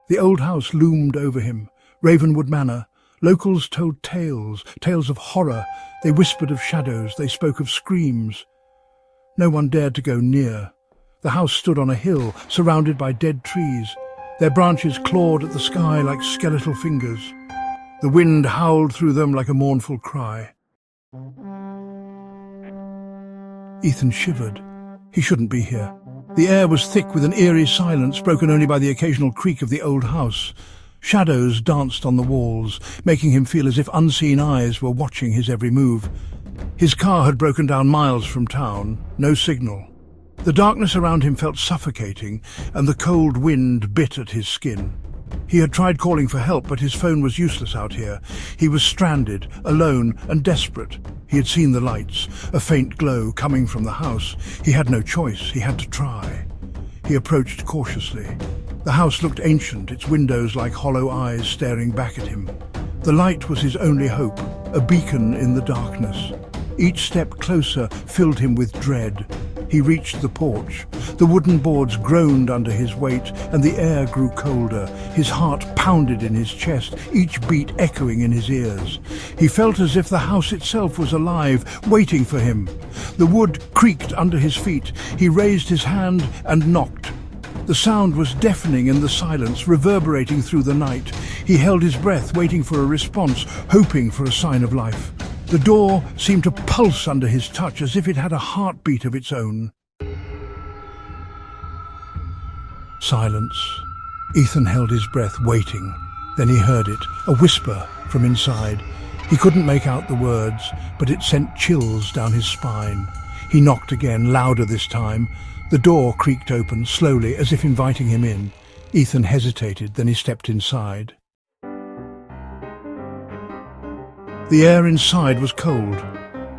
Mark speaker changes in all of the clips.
Speaker 1: The old house loomed over him. Ravenwood Manor. Locals told tales of horror. They whispered of shadows, they spoke of screams. No one dared to go near. The house stood on a hill, surrounded by dead trees. Their branches clawed at the sky like skeletal fingers. The wind howled through them like a mournful cry. Ethan shivered. He shouldn't be here. The air was thick with an eerie silence, broken only by the occasional creak of the old house. Shadows danced on the walls, making him feel as if unseen eyes were watching his every move. His car had broken down miles from town. No signal. The darkness around him felt suffocating, and the cold wind bit at his skin. He had tried calling for help, but his phone was useless out here. He was stranded, alone and desperate. He had seen the lights, a faint glow coming from the house. He had no choice. He had to try. He approached cautiously. The house looked ancient, its windows like hollow eyes staring back at him. The light was his only hope, a beacon in the darkness. Each step closer filled him with dread. He reached the porch. The wooden boards groaned under his weight, and the air grew colder. His heart pounded in his chest, each beat echoing in his ears. He felt as if the house itself was alive, waiting for him. The wood creaked under his feet. He raised his hand and knocked. The sound was deafening in the silence, reverberating through the night. He held his breath, waiting for a response, hoping for a sign of life. The door seemed to pulse under his touch, as if it had a heartbeat of its own. Silence. Ethan held his breath, waiting. Then he heard it, a whisper from inside. He couldn't make out the words, but it sent chills down his spine. He knocked again, louder this time. The door creaked open, slowly, as if inviting him in. Ethan hesitated, then he stepped inside. The air inside was cold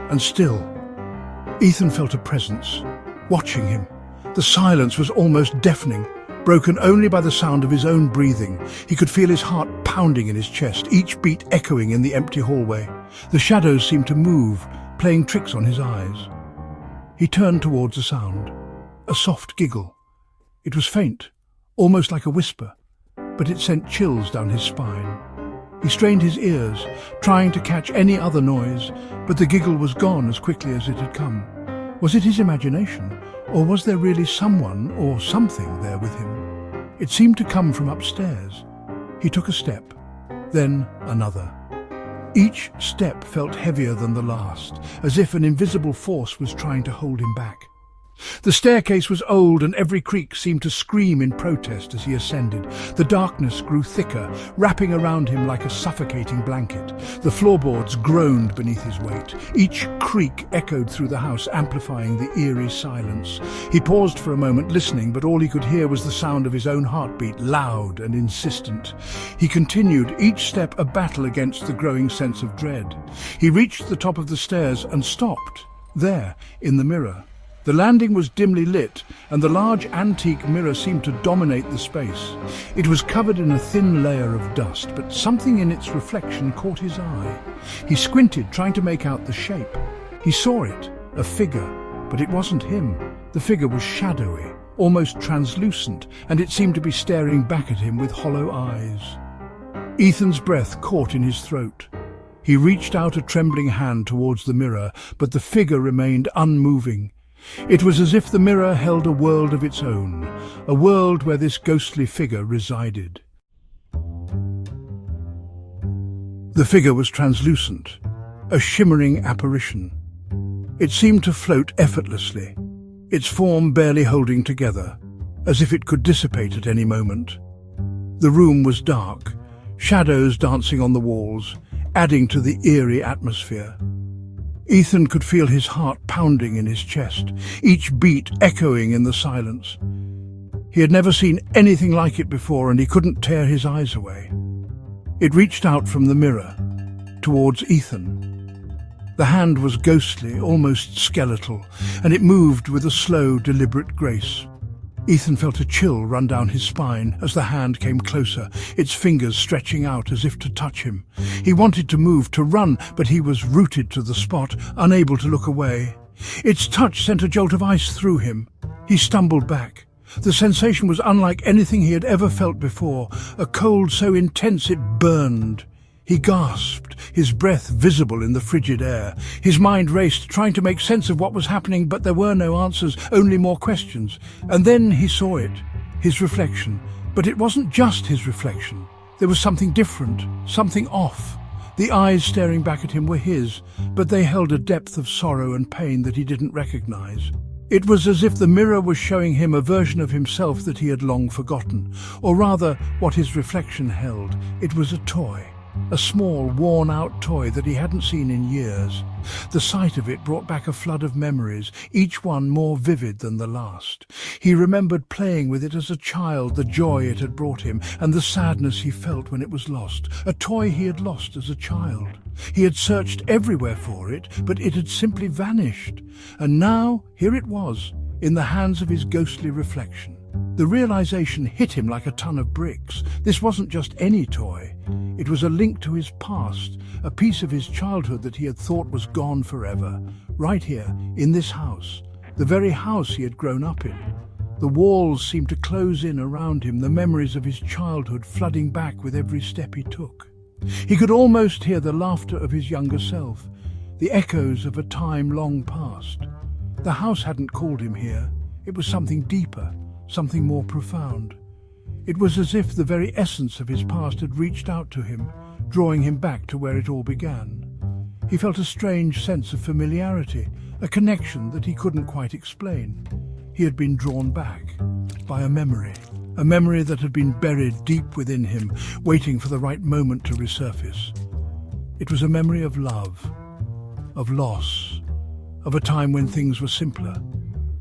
Speaker 1: and still. Ethan felt a presence, watching him. The silence was almost deafening, broken only by the sound of his own breathing. He could feel his heart pounding in his chest, each beat echoing in the empty hallway. The shadows seemed to move, playing tricks on his eyes. He turned towards the sound, a soft giggle. It was faint, almost like a whisper, but it sent chills down his spine. He strained his ears, trying to catch any other noise, but the giggle was gone as quickly as it had come. Was it his imagination, or was there really someone or something there with him? It seemed to come from upstairs. He took a step, then another. Each step felt heavier than the last, as if an invisible force was trying to hold him back. The staircase was old, and every creak seemed to scream in protest as he ascended. The darkness grew thicker, wrapping around him like a suffocating blanket. The floorboards groaned beneath his weight. Each creak echoed through the house, amplifying the eerie silence. He paused for a moment, listening, but all he could hear was the sound of his own heartbeat, loud and insistent. He continued, each step a battle against the growing sense of dread. He reached the top of the stairs and stopped, there, in the mirror. The landing was dimly lit, and the large antique mirror seemed to dominate the space. It was covered in a thin layer of dust, but something in its reflection caught his eye. He squinted, trying to make out the shape. He saw it, a figure, but it wasn't him. The figure was shadowy, almost translucent, and it seemed to be staring back at him with hollow eyes. Ethan's breath caught in his throat. He reached out a trembling hand towards the mirror, but the figure remained unmoving. It was as if the mirror held a world of its own, a world where this ghostly figure resided. The figure was translucent, a shimmering apparition. It seemed to float effortlessly, its form barely holding together, as if it could dissipate at any moment. The room was dark, shadows dancing on the walls, adding to the eerie atmosphere. Ethan could feel his heart pounding in his chest, each beat echoing in the silence. He had never seen anything like it before, and he couldn't tear his eyes away. It reached out from the mirror, towards Ethan. The hand was ghostly, almost skeletal, and it moved with a slow, deliberate grace. Ethan felt a chill run down his spine as the hand came closer, its fingers stretching out as if to touch him. He wanted to move, to run, but he was rooted to the spot, unable to look away. Its touch sent a jolt of ice through him. He stumbled back. The sensation was unlike anything he had ever felt before, a cold so intense it burned. He gasped, his breath visible in the frigid air. His mind raced, trying to make sense of what was happening, but there were no answers, only more questions. And then he saw it, his reflection. But it wasn't just his reflection. There was something different, something off. The eyes staring back at him were his, but they held a depth of sorrow and pain that he didn't recognize. It was as if the mirror was showing him a version of himself that he had long forgotten, or rather, what his reflection held. It was a toy. A small, worn-out toy that he hadn't seen in years. The sight of it brought back a flood of memories, each one more vivid than the last. He remembered playing with it as a child, the joy it had brought him, and the sadness he felt when it was lost. A toy he had lost as a child. He had searched everywhere for it, but it had simply vanished. And now, here it was, in the hands of his ghostly reflection. The realization hit him like a ton of bricks. This wasn't just any toy. It was a link to his past, a piece of his childhood that he had thought was gone forever. Right here, in this house, the very house he had grown up in. The walls seemed to close in around him, the memories of his childhood flooding back with every step he took. He could almost hear the laughter of his younger self, the echoes of a time long past. The house hadn't called him here. It was something deeper, something more profound. It was as if the very essence of his past had reached out to him, drawing him back to where it all began. He felt a strange sense of familiarity, a connection that he couldn't quite explain. He had been drawn back by a memory that had been buried deep within him, waiting for the right moment to resurface. It was a memory of love, of loss, of a time when things were simpler.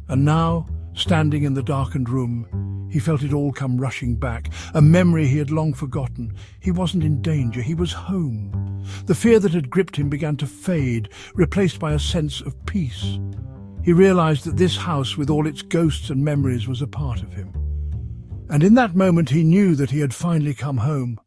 Speaker 1: And now, standing in the darkened room, he felt it all come rushing back, a memory he had long forgotten. He wasn't in danger, he was home. The fear that had gripped him began to fade, replaced by a sense of peace. He realized that this house, with all its ghosts and memories, was a part of him. And in that moment he knew that he had finally come home.